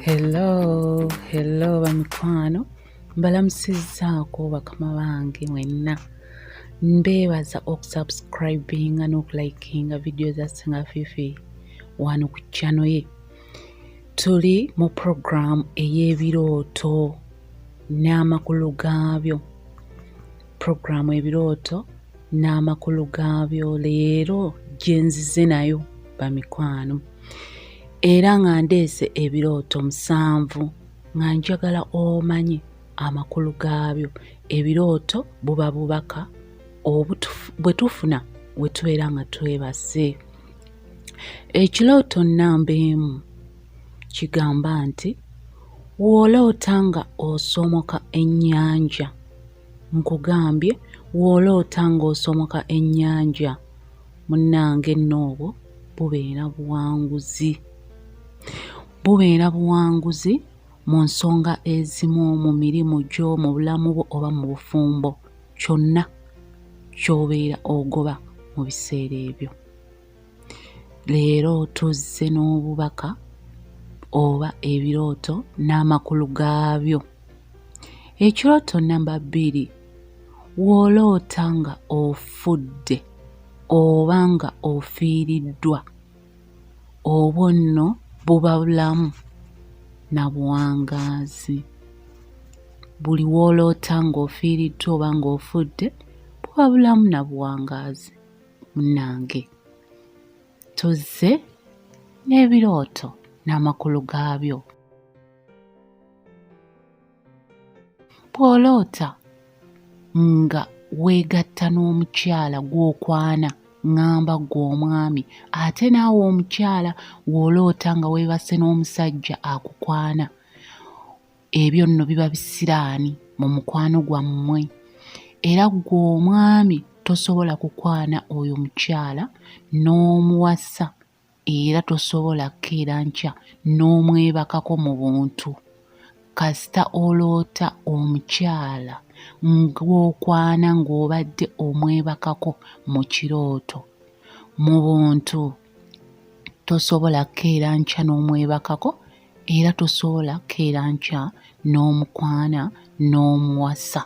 Hello bamikwano, mbalamusizzaako bakama bange mwenna. Mbeebaza okusubscribinga n'okulikinga video za Ssenga Fifi wano ku channel ye. Tuli mu program ey'ebirooto n'amakulu gaabyo. Program ebirooto n'amakulu gaabyo leero gye nzize nayo bamikwano. Era nga ndeese ebirooto 7 nga njagala omanye amakulu gaabyo. Ebirooto buba bubaka bwe tufuna we tubeera nga twebase. Ekirooto nnamba emu kigamba nti w'oloota nga osomoka ennyanja. Nkugambye w'oloota nga osomoka ennyanja munnange nno obwo bubeera buwanguzi. Bubeera buwanguzi mu nsonga ezimu, mu mirimu gyo, mu bulamu bwo oba mu bufumbo, kyonna ky'obeera ogoba mu biseera ebyo. Leero tuzze n'obubaka oba ebirooto n'amakulu gaabyo. Ekirooto nnamba 2, w'oloota nga ofudde oba nga ofiiriddwa, obwo nno buba bulamu na buwangaazi. Buli w'oloota nga ofiiriddwa oba nga ofudde buba bulamu na buwangaazi munnange. Tuzze n'ebirooto n'amakulu gaabyo. Bw'oloota nga weegatta n'omukyala gw'okwana, ngamba gw'omwami, ate naawe omukyala w'oloota nga weebase n'omusajja akukwana, ebyo nno biba bisiraani mu mukwano gwammwe. Era gw'omwami tosobola kukwana oyo mukyala n'omuwasa, era tosobola kkeera nkya n'omwebakako mu buntu. Kasita oloota omukyala ng'okwana ng'obadde omwebakako mu kirooto, mu buntu tosobola kkeera nkya n'omwebakako, era tosobola kkeera nkya n'omukwana n'omuwasa.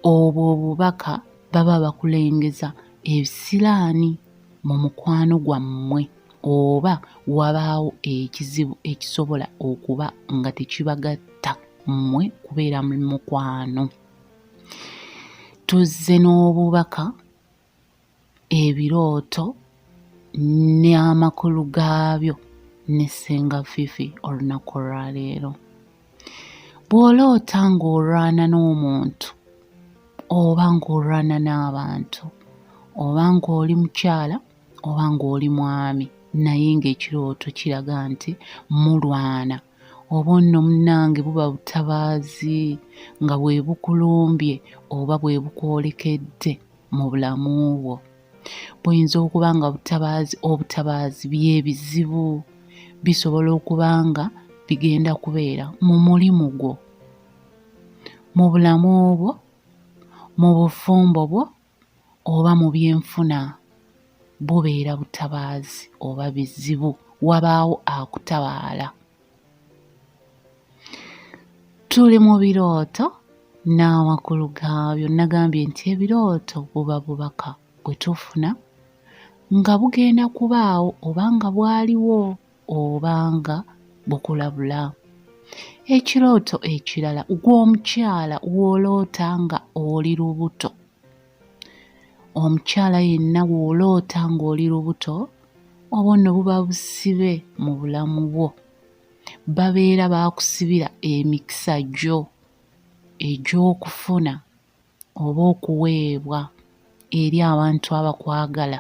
Obwo obubaka baba bakulengeza ebisiraani mu mukwano gwammwe, oba wabaawo ekizibu ekisobola okuba nga tekibagatta mmwe kubeera mu mukwano. Tuzze n'obubaka ebirooto n'amakulu gaabyo ne Ssenga Fifi olunaku olwaleero. Bw'oloota ng'olwana n'omuntu oba ng'olwana n'abantu, oba ng'oli mukyala oba ng'oli mwami, naye ng'ekirooto kiraga nti mulwana, obwo nno munnange buba butabaazi nga bwe bukulumbye oba bwe bukwolekedde mu bulamu bwo. Buyinza okuba nga obutabaazi by'ebizibu, bisobola okuba nga bigenda kubeera mu mulimu gwo, mu bulamu bwo, mu bufumbo bwo oba mu byenfuna. Bubeera butabaazi oba bizibu, wabaawo akutabaala. Tuli mu birooto n'amakulu gaabyo. Nagambye nti ebirooto buba bubaka bwe tufuna nga bugenda kubaawo oba nga bwaliwo oba nga bukulabula. Ekirooto ekirala gw'omukyala w'oloota nga oli lubuto. Omukyala yenna w'oloota ng'oli lubuto, obwo nno buba busibe mu bulamu bwo. Babeera baakusibira emikisa gyo egy'okufuna oba okuweebwa eri abantu abakwagala,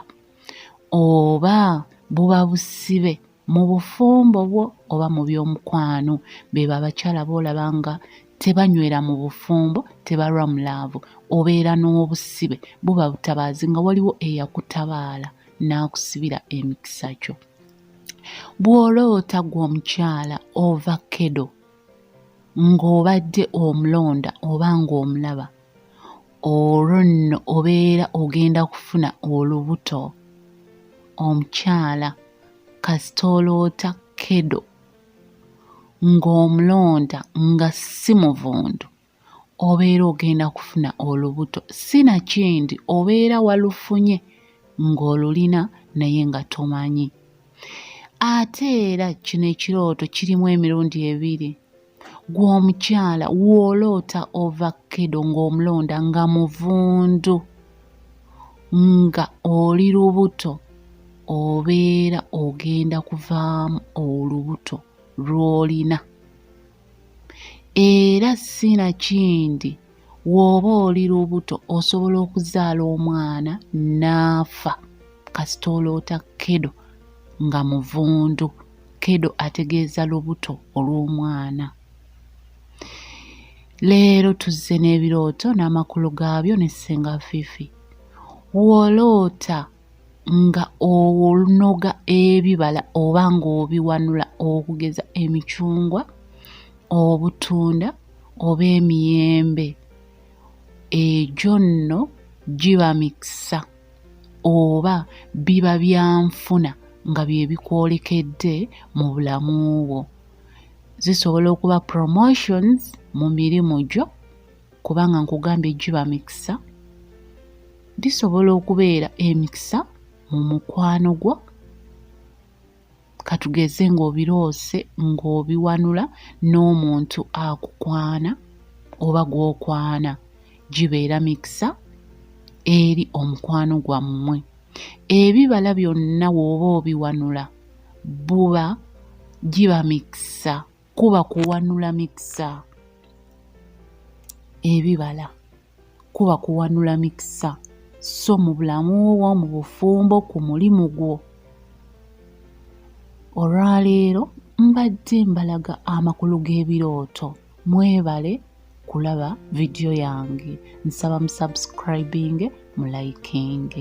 oba buba busibe mu bufumbo bwo oba mu by'omukwano. Beebo abakyala boolaba nga tebanywera mu bufumbo, tebalwa mu laavu, obeera n'obusibe. Buba butabaazi nga waliwo eyakutabaala n'akusibira emikisa gyo. Bw'oloota gw'omukyala ovakedo ng'obadde omulonda oba ng'omulaba, olwo nno obeera ogenda kufuna olubuto. Omukyala kasita oloota kedo ng'omulonda nga si muvundu, obeera ogenda kufuna olubuto. Sinakindi obeera walufunye ng'olulina naye nga tomanyi. Ate era kino ekirooto kirimu emirundi ebiri. Gwe omukyala w'oloota ovakkedo ng'omulonda nga muvundu nga oli lubuto, obeera ogenda kuvaamu olubuto lw'olina. Era sinakindi w'oba oli lubuto osobola okuzaala omwana n'afa kasita oloota kkedo nga muvundu. Kkedo ategeeza lubuto olw'omwana. Leero tuzze n'ebirooto n'amakulu gaabyo ne Ssenga Fifi. W'oloota nga onoga ebibala oba ng'obiwanula okugeza emicungwa, obutunda oba emiyembe, egyo nno giba mikisa oba biba byanfuna nga bye bikwolekedde mu bulamu bwo. Zisobola okuba promotions mu mirimu gyo kubanga nkugambye giba mikisa. Bisobola okubeera emikisa mu mukwano gwo, katugeze ng'obiroose ng'obiwanula n'omuntu akukwana oba gw'okwana, gibeera mikisa eri omukwano gwammwe. Ebibala byonna w'oba obiwanula giba mikisa, kuba kuwanula mikisa. Ebibala kuba kuwanula mikisa, so mu bulamu bwo, mu bufumbo, ku mulimu gwo. Olwaleero mbadde mbalaga amakulu g'ebirooto. Mwebale kulaba vidiyo yange. Nsaba mu subscribing, mu liking.